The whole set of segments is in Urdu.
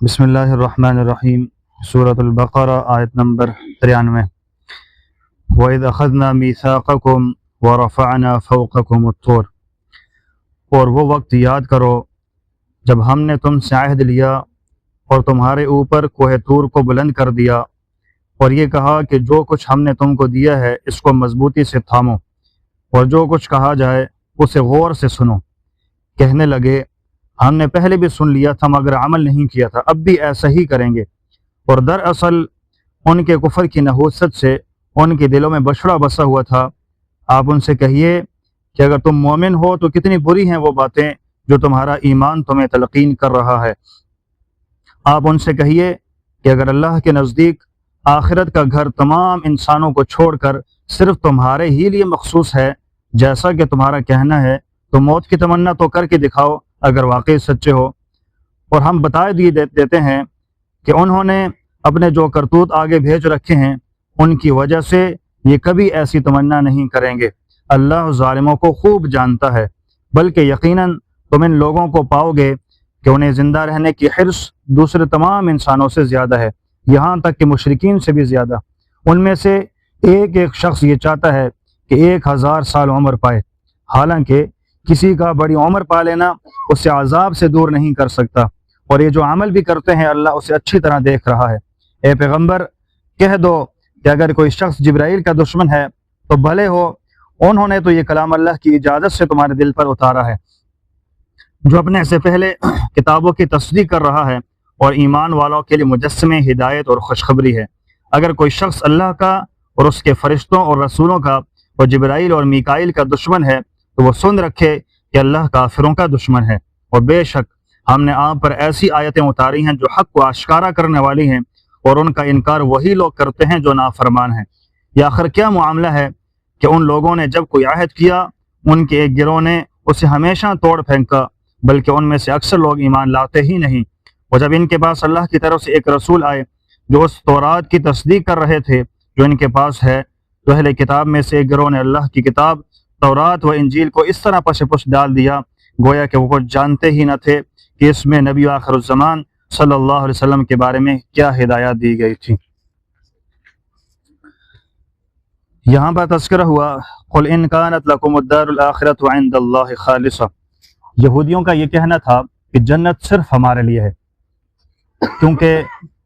بسم اللہ الرحمن الرحیم۔ سورۃ البقرہ آیت نمبر 93۔ وَإِذْ أَخَذْنَا مِيثَاقَكُمْ وَرَفَعْنَا فَوْقَكُمُ الطُّورَ، اور وہ وقت یاد کرو جب ہم نے تم سے عہد لیا اور تمہارے اوپر کوہ طور کو بلند کر دیا، اور یہ کہا کہ جو کچھ ہم نے تم کو دیا ہے اس کو مضبوطی سے تھامو، اور جو کچھ کہا جائے اسے غور سے سنو۔ کہنے لگے ہم نے پہلے بھی سن لیا تھا مگر عمل نہیں کیا تھا، اب بھی ایسا ہی کریں گے۔ اور دراصل ان کے کفر کی نحوست سے ان کے دلوں میں بچڑا بسا ہوا تھا۔ آپ ان سے کہیے کہ اگر تم مومن ہو تو کتنی بری ہیں وہ باتیں جو تمہارا ایمان تمہیں تلقین کر رہا ہے۔ آپ ان سے کہیے کہ اگر اللہ کے نزدیک آخرت کا گھر تمام انسانوں کو چھوڑ کر صرف تمہارے ہی لیے مخصوص ہے جیسا کہ تمہارا کہنا ہے، تو موت کی تمنا تو کر کے دکھاؤ اگر واقعی سچے ہو۔ اور ہم بتا دیتے ہیں کہ انہوں نے اپنے جو کرتوت آگے بھیج رکھے ہیں ان کی وجہ سے یہ کبھی ایسی تمنا نہیں کریں گے۔ اللہ ظالموں کو خوب جانتا ہے، بلکہ یقیناً تم ان لوگوں کو پاؤ گے کہ انہیں زندہ رہنے کی حرص دوسرے تمام انسانوں سے زیادہ ہے، یہاں تک کہ مشرکین سے بھی زیادہ۔ ان میں سے ایک ایک شخص یہ چاہتا ہے کہ 1000 سال عمر پائے، حالانکہ کسی کا بڑی عمر پا لینا اسے عذاب سے دور نہیں کر سکتا، اور یہ جو عمل بھی کرتے ہیں اللہ اسے اچھی طرح دیکھ رہا ہے۔ اے پیغمبر کہہ دو کہ اگر کوئی شخص جبرائیل کا دشمن ہے تو بھلے ہو، انہوں نے تو یہ کلام اللہ کی اجازت سے تمہارے دل پر اتارا ہے جو اپنے سے پہلے کتابوں کی تصدیق کر رہا ہے، اور ایمان والوں کے لیے مجسمے ہدایت اور خوشخبری ہے۔ اگر کوئی شخص اللہ کا اور اس کے فرشتوں اور رسولوں کا اور جبرائیل اور میکائیل کا دشمن ہے تو وہ سن رکھے کہ اللہ کافروں کا دشمن ہے، اور بے شک ہم نے آپ پر ایسی آیتیں اتاری ہیں جو حق کو آشکارا کرنے والی ہیں، اور ان کا انکار وہی لوگ کرتے ہیں جو نافرمان ہیں۔ یا آخر کیا معاملہ ہے کہ ان لوگوں نے جب کوئی عہد کیا ان کے ایک گروہ نے اسے ہمیشہ توڑ پھینکا، بلکہ ان میں سے اکثر لوگ ایمان لاتے ہی نہیں۔ اور جب ان کے پاس اللہ کی طرف سے ایک رسول آئے جو اس تورات کی تصدیق کر رہے تھے جو ان کے پاس ہے، تو اہل کتاب میں سے ایک گروہ نے اللہ کی کتاب تورات و انجیل کو اس طرح پس پش ڈال دیا گویا کہ وہ کچھ جانتے ہی نہ تھے کہ اس میں نبی آخر الزمان صلی اللہ علیہ وسلم کے بارے میں کیا ہدایات دی گئی تھی۔ یہاں پر تذکرہ ہوا قل ان کانت لکم الدار الاخرۃ عند اللہ خالصہ۔ یہودیوں کا یہ کہنا تھا کہ جنت صرف ہمارے لیے ہے، کیونکہ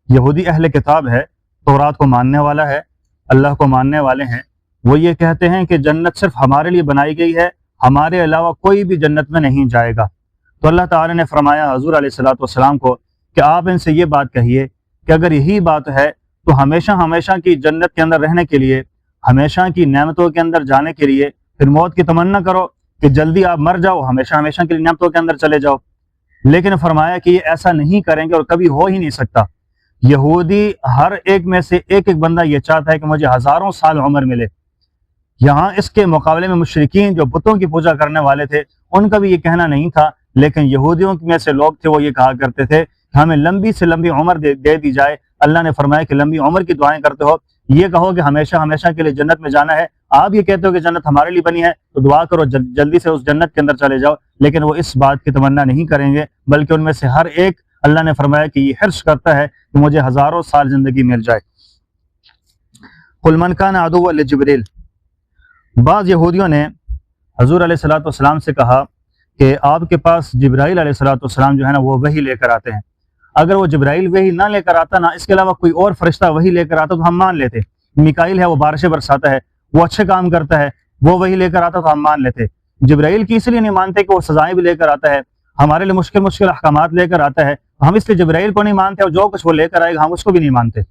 یہودی اہل کتاب ہے، تورات کو ماننے والا ہے، اللہ کو ماننے والے ہیں۔ وہ یہ کہتے ہیں کہ جنت صرف ہمارے لیے بنائی گئی ہے، ہمارے علاوہ کوئی بھی جنت میں نہیں جائے گا۔ تو اللہ تعالیٰ نے فرمایا حضور علیہ السلام کو کہ آپ ان سے یہ بات کہیے کہ اگر یہی بات ہے تو ہمیشہ کی جنت کے اندر رہنے کے لیے، ہمیشہ کی نعمتوں کے اندر جانے کے لیے پھر موت کی تمنا کرو کہ جلدی آپ مر جاؤ، ہمیشہ کے لیے نعمتوں کے اندر چلے جاؤ۔ لیکن فرمایا کہ یہ ایسا نہیں کریں گے اور کبھی ہو ہی نہیں سکتا۔ یہودی ہر ایک میں سے ایک بندہ یہ چاہتا ہے کہ مجھے ہزاروں سال عمر ملے۔ یہاں اس کے مقابلے میں مشرکین جو بتوں کی پوجا کرنے والے تھے ان کا بھی یہ کہنا نہیں تھا، لیکن یہودیوں میں سے لوگ تھے وہ یہ کہا کرتے تھے کہ ہمیں لمبی سے لمبی عمر دے دی جائے۔ اللہ نے فرمایا کہ لمبی عمر کی دعائیں کرتے ہو، یہ کہو کہ ہمیشہ کے لیے جنت میں جانا ہے، آپ یہ کہتے ہو کہ جنت ہمارے لیے بنی ہے تو دعا کرو جلدی سے اس جنت کے اندر چلے جاؤ، لیکن وہ اس بات کی تمنا نہیں کریں گے، بلکہ ان میں سے ہر ایک اللہ نے فرمایا کہ یہ حرص کرتا ہے کہ مجھے ہزاروں سال زندگی مل جائے۔ قل من کان عدوا لجبریل، بعض یہودیوں نے حضور علیہ السلام سے کہا کہ آپ کے پاس جبرائیل علیہ السلام جو ہے نا وہ وحی لے کر آتے ہیں، اگر وہ جبرائیل وحی نہ لے کر آتا، نہ اس کے علاوہ کوئی اور فرشتہ وحی لے کر آتا تو ہم مان لیتے۔ میکائیل ہے وہ بارشیں برساتا ہے، وہ اچھے کام کرتا ہے، وہ وحی لے کر آتا تو ہم مان لیتے۔ جبرائیل کی اس لیے نہیں مانتے کہ وہ سزائیں بھی لے کر آتا ہے، ہمارے لیے مشکل احکامات لے کر آتا ہے، ہم اس لیے جبرائیل کو نہیں مانتے، اور جو کچھ وہ لے کر آئے گا ہم اس کو بھی نہیں مانتے۔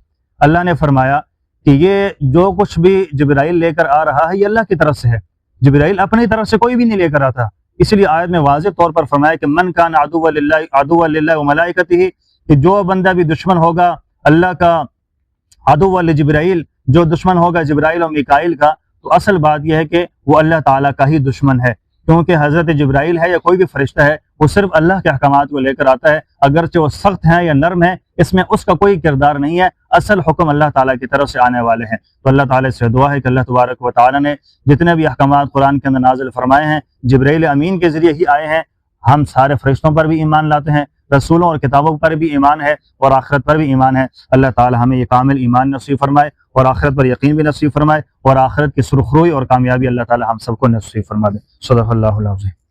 اللہ نے فرمایا کہ یہ جو کچھ بھی جبرائیل لے کر آ رہا ہے یہ اللہ کی طرف سے ہے، جبرائیل اپنی طرف سے کوئی بھی نہیں لے کر آتا۔ اس لیے آیت میں واضح طور پر فرمایا کہ من کان عدوا للہ وملائکتہ، کہ جو بندہ بھی دشمن ہوگا اللہ کا، عدوا لجبرائیل، جو دشمن ہوگا جبرائیل اور میکائیل کا، تو اصل بات یہ ہے کہ وہ اللہ تعالیٰ کا ہی دشمن ہے، کیونکہ حضرت جبرائیل ہے یا کوئی بھی فرشتہ ہے وہ صرف اللہ کے احکامات کو لے کر آتا ہے، اگرچہ وہ سخت ہیں یا نرم ہیں اس میں اس کا کوئی کردار نہیں ہے، اصل حکم اللہ تعالیٰ کی طرف سے آنے والے ہیں۔ تو اللہ تعالیٰ سے دعا ہے کہ اللہ تبارک و تعالیٰ نے جتنے بھی احکامات قرآن کے اندر نازل فرمائے ہیں جبرائیل امین کے ذریعے ہی آئے ہیں، ہم سارے فرشتوں پر بھی ایمان لاتے ہیں، رسولوں اور کتابوں پر بھی ایمان ہے اور آخرت پر بھی ایمان ہے۔ اللہ تعالی ہمیں یہ کامل ایمان نصیب فرمائے اور آخرت پر یقین بھی نصیب فرمائے اور آخرت کی سرخروئی اور کامیابی اللہ تعالی ہم سب کو نصیب فرما دے۔ صدق اللہ العظیم۔